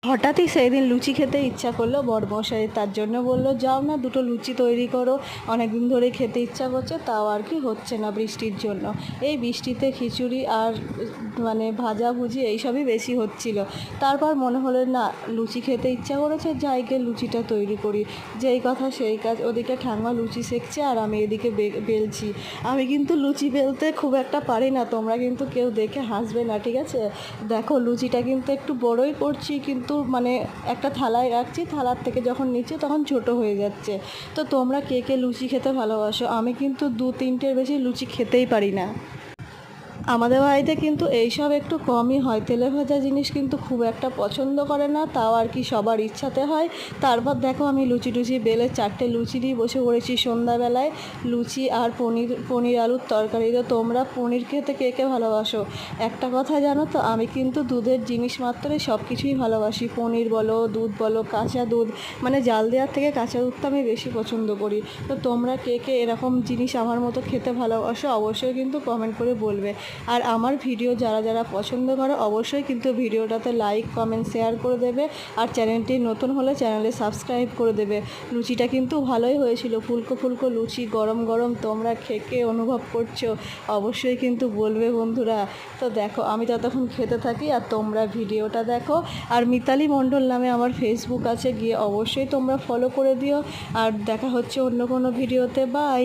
হঠাৎই সেই দিন লুচি খেতে ইচ্ছা করলো বড়মশাই, তার জন্য বললো যাও না দুটো লুচি তৈরি করো, অনেক দিন ধরে খেতে ইচ্ছা করছে, তাও আর কি হচ্ছে না বৃষ্টির জন্য। এই বৃষ্টিতে খিচুড়ি আর মানে ভাজাভুজি এইসবই বেশি হচ্ছিল। তারপর মনে হলো না, লুচি খেতে ইচ্ছা করেছে, যাই গিয়ে লুচিটা তৈরি করি। যেই কথা সেই কাজ, ওদিকে ঠাম্মা লুচি সেঁকছে আর আমি এদিকে বেলছি। আমি কিন্তু লুচি বেলতে খুব একটা পারি না, তোমরা কিন্তু কেউ দেখে হাসবে না, ঠিক আছে? দেখো লুচিটা কিন্তু একটু বড়ই করছি, কিন্তু মানে একটা থালায় রাখছি, থালার থেকে যখন নিচ্ছি তখন ছোট হয়ে যাচ্ছে। তো তোমরা কে কে লুচি খেতে ভালোবাসো? আমি কিন্তু 2-3টের বেশি লুচি খেতেই পারি না। আমাদের বাড়িতে কিন্তু এইসব একটু কমই হয়, তেলে ভাজা জিনিস কিন্তু খুব একটা পছন্দ করে না, তাও আর কি সবার ইচ্ছাতে হয়। তারপর দেখো আমি লুচি টুচি বেলে 4টে লুচি দিয়ে বসে পড়েছি সন্ধ্যাবেলায়। লুচি আর পনির আলুর তরকারি। তো তোমরা পনির খেতে কে কে ভালোবাসো? একটা কথা জানো তো, আমি কিন্তু দুধের জিনিস মাত্রই সব কিছুই ভালোবাসি। পনির বলো, দুধ বলো, কাঁচা দুধ, মানে জাল দেওয়ার থেকে কাঁচা দুধটা আমি বেশি পছন্দ করি। তো তোমরা কে কে এরকম জিনিস আমার মতো খেতে ভালোবাসো অবশ্যই কিন্তু কমেন্ট করে বলবে। আর আমার ভিডিও যারা যারা পছন্দ করো অবশ্যই কিন্তু ভিডিওটাতে লাইক কমেন্ট শেয়ার করে দেবে। আর চ্যানেলটি নতুন হলে চ্যানেলে সাবস্ক্রাইব করে দেবে। লুচিটা কিন্তু ভালোই হয়েছিল, ফুলকো ফুলকো লুচি, গরম গরম। তোমরা খেকে অনুভব করছো অবশ্যই কিন্তু বলবে বন্ধুরা। তো দেখো আমি ততক্ষণ খেতে থাকি আর তোমরা ভিডিওটা দেখো। আর মিতালি মণ্ডল নামে আমার ফেসবুক আছে, গিয়ে অবশ্যই তোমরা ফলো করে দিও। আর দেখা হচ্ছে অন্য কোনো ভিডিওতে। বাই।